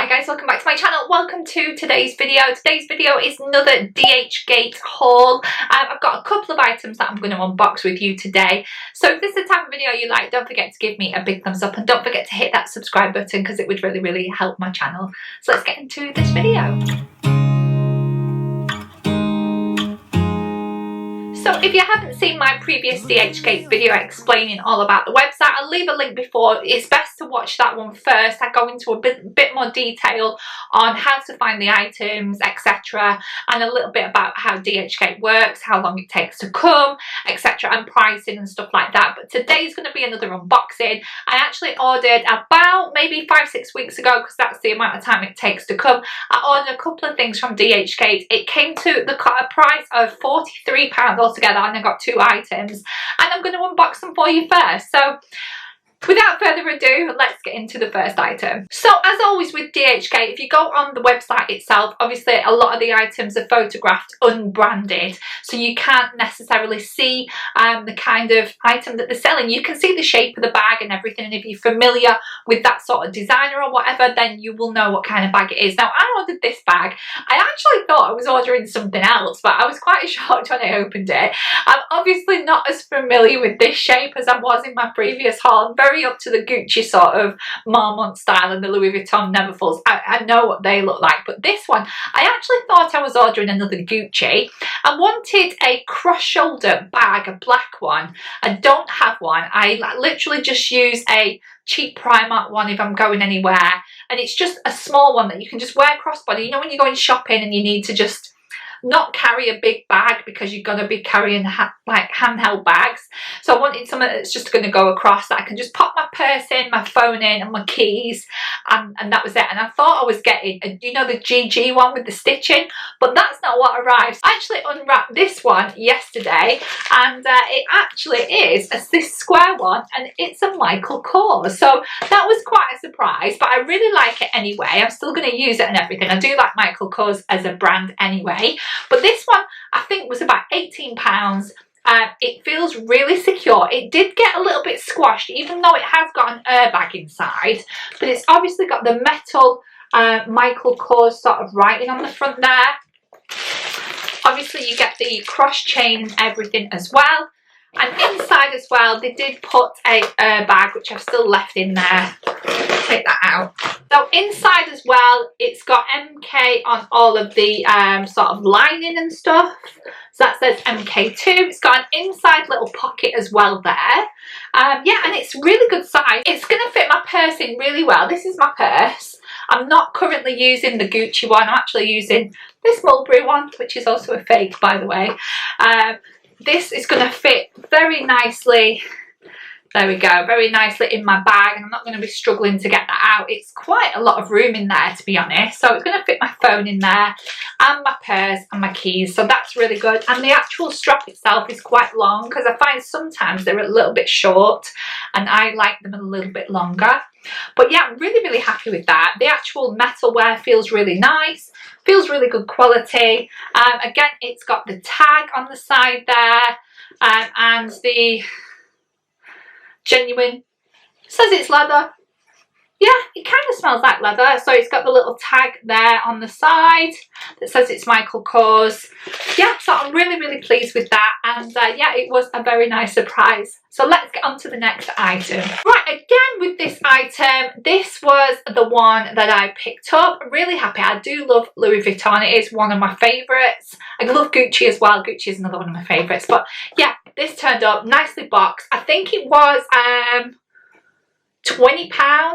Hi guys, welcome back to my channel. Welcome to today's video. Today's video is another DHgate haul. I've got a couple of items that I'm going to unbox with you today. So if this is the type of video you like, don't forget to give me a big thumbs up and don't forget to hit that subscribe button because it would really help my channel. So let's get into this video. So if you haven't seen my previous DHgate video explaining all about the website, I'll leave a link before. It's best to watch that one first. I go into a bit more detail on how to find the items, etc., and a little bit about how DHgate works, how long it takes to come, etc., and pricing and stuff like that. But today's going to be another unboxing. I actually ordered about maybe 5-6 weeks ago, because that's the amount of time it takes to come. I ordered a couple of things from DHgate. It came to the price of £43 altogether, and I got 2 items, and I'm going to unbox them for you first. So without further ado, let's get into the first item. So as always with DHgate, if you go on the website itself, obviously a lot of the items are photographed unbranded, so you can't necessarily see the kind of item that they're selling. You can see the shape of the bag and everything, and if you're familiar with that sort of designer or whatever, then you will know what kind of bag it is. Now, I ordered this bag. I actually thought I was ordering something else, but I was quite shocked when I opened it. I'm obviously not as familiar with this shape as I was in my previous haul. I'm very up to the Gucci sort of Marmont style and the Louis Vuitton Neverfulls. I know what they look like, but this one, I actually thought I was ordering another Gucci. I wanted a cross-shoulder bag, a black one. I don't have one. I literally just use a cheap Primark one if I'm going anywhere, and it's just a small one that you can just wear crossbody. You know, when you're going shopping and you need to just not carry a big bag because you're going to be carrying like handheld bags. So I wanted something that's just going to go across, that I can just pop my purse in, my phone in, and my keys, and that was it. And I thought I was getting you know, the GG one with the stitching, but that's not what arrived. I actually unwrapped this one yesterday, and it actually is this square one, and it's a Michael Kors. So that was quite a surprise, but I really like it anyway. I'm still going to use it and everything. I do like Michael Kors as a brand anyway. But this one, I think, was about £18. It feels really secure. It did get a little bit squashed, even though it has got an airbag inside. But it's obviously got the metal Michael Kors sort of writing on the front there. Obviously, you get the cross chain and everything as well. And inside as well, they did put a airbag, which I've still left in there. Take that out. So inside as well, it's got MK on all of the sort of lining and stuff. So that says MK2. It's got an inside little pocket as well there. Yeah, and it's really good size. It's going to fit my purse in really well. This is my purse. I'm not currently using the Gucci one. I'm actually using this Mulberry one, which is also a fake, by the way. This is going to fit very nicely. There we go, very nicely in my bag, and I'm not going to be struggling to get that out. It's quite a lot of room in there, to be honest. So it's going to fit my phone in there, and my purse and my keys. So that's really good. And the actual strap itself is quite long, because I find sometimes they're a little bit short, and I like them a little bit longer. But yeah, I'm really happy with that. The actual metalware feels really nice. Feels really good quality. Again, it's got the tag on the side there, and the genuine, says it's leather. Yeah, it kind of smells like leather. So it's got the little tag there on the side that says it's Michael Kors. Yeah, so I'm really pleased with that. And yeah, it was a very nice surprise. So let's get on to the next item. Right, again with this item, this was the one that I picked up. I'm really happy. I do love Louis Vuitton. It is one of my favourites. I love Gucci as well. Gucci is another one of my favourites. But yeah, this turned up nicely boxed. I think it was £20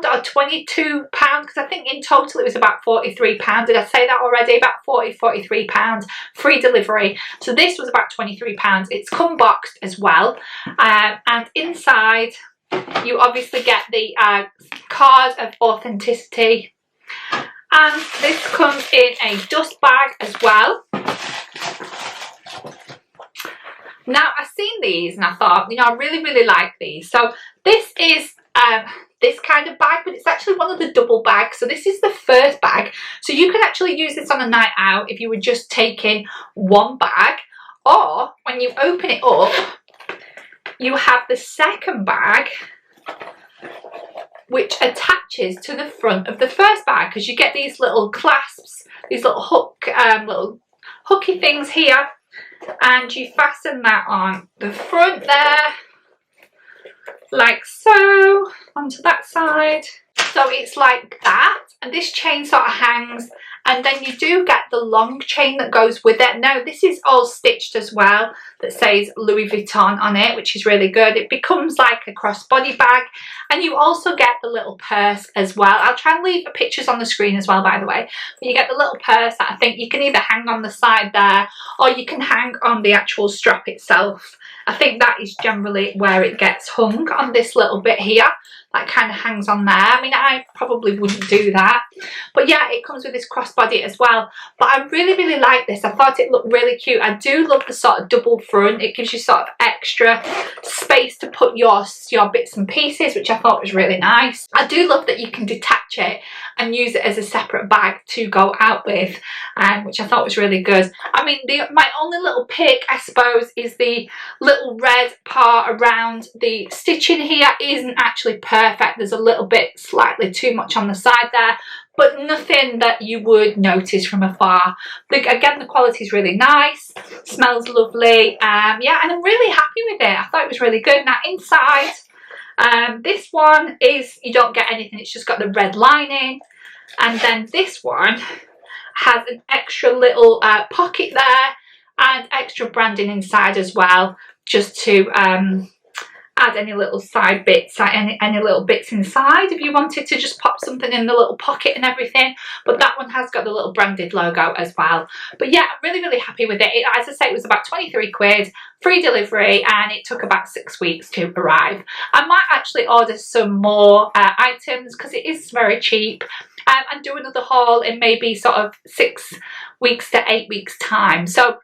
or £22, because I think in total it was about £43. Did I say that already? About £43, free delivery. So this was about £23. It's come boxed as well, and inside you obviously get the card of authenticity, and this comes in a dust bag as well. Now, I've seen these and I thought, you know, I really like these. So this is this kind of bag, but it's actually one of the double bags. So this is the first bag. So you could actually use this on a night out if you were just taking one bag, or when you open it up, you have the second bag which attaches to the front of the first bag, because you get these little clasps, these little little hooky things here, and you fasten that on the front there, like so, onto that side. So it's like that, and this chain sort of hangs, and then you do get the long chain that goes with it. Now this is all stitched as well, that says Louis Vuitton on it, which is really good. It becomes like a crossbody bag, and you also get the little purse as well. I'll try and leave the pictures on the screen as well, by the way. But you get the little purse that I think you can either hang on the side there, or you can hang on the actual strap itself. I think that is generally where it gets hung, on this little bit here. That kind of hangs on there. I mean, I probably wouldn't do that. But yeah, it comes with this crossbody as well. But I really, really like this. I thought it looked really cute. I do love the sort of double front. It gives you sort of extra space to put your bits and pieces, which I thought was really nice. I do love that you can detach it and use it as a separate bag to go out with, which I thought was really good. I mean, my only little pick, I suppose, is the little red part around the stitching here isn't actually perfect. There's a little bit slightly too much on the side there, but nothing that you would notice from afar. Again, the quality is really nice, smells lovely. Yeah, and I'm really happy with it. I thought it was really good. Now inside, this one is, you don't get anything, it's just got the red lining, and then this one has an extra little pocket there and extra branding inside as well, just to add any little side bits, any little bits inside if you wanted to just pop something in the little pocket and everything. But that one has got the little branded logo as well. But yeah, I'm really, really happy with it. As I say, it was about 23 quid, free delivery, and it took about 6 weeks to arrive. I might actually order some more items, because it is very cheap, and do another haul in maybe sort of 6 weeks to 8 weeks time. So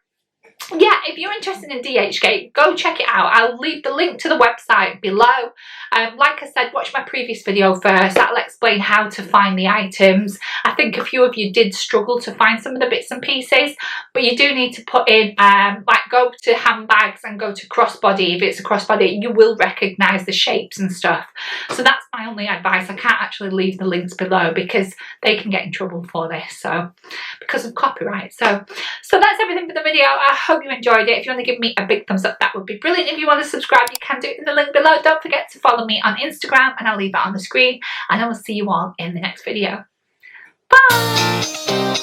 yeah, if you're interested in dhgate, go check it out. I'll leave the link to the website below. Like I said, watch my previous video first. That'll explain how to find the items. I think a few of you did struggle to find some of the bits and pieces, but you do need to put in, like, go to handbags and go to crossbody. If it's a crossbody, you will recognise the shapes and stuff. So that's my only advice. I can't actually leave the links below because they can get in trouble for this, so because of copyright. So that's everything for the video. I hope you enjoyed it. If you want to give me a big thumbs up, that would be brilliant. If you want to subscribe, you can do it in the link below. Don't forget to follow me on Instagram, and I'll leave that on the screen, and I will see you all in the next video. Bye!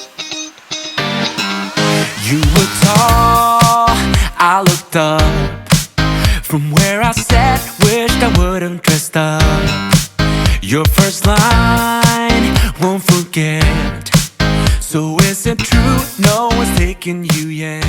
You were tall, I looked up. From where I sat, wished I would've dressed up. Your first line, won't forget. So is it true, no one's taking you yet?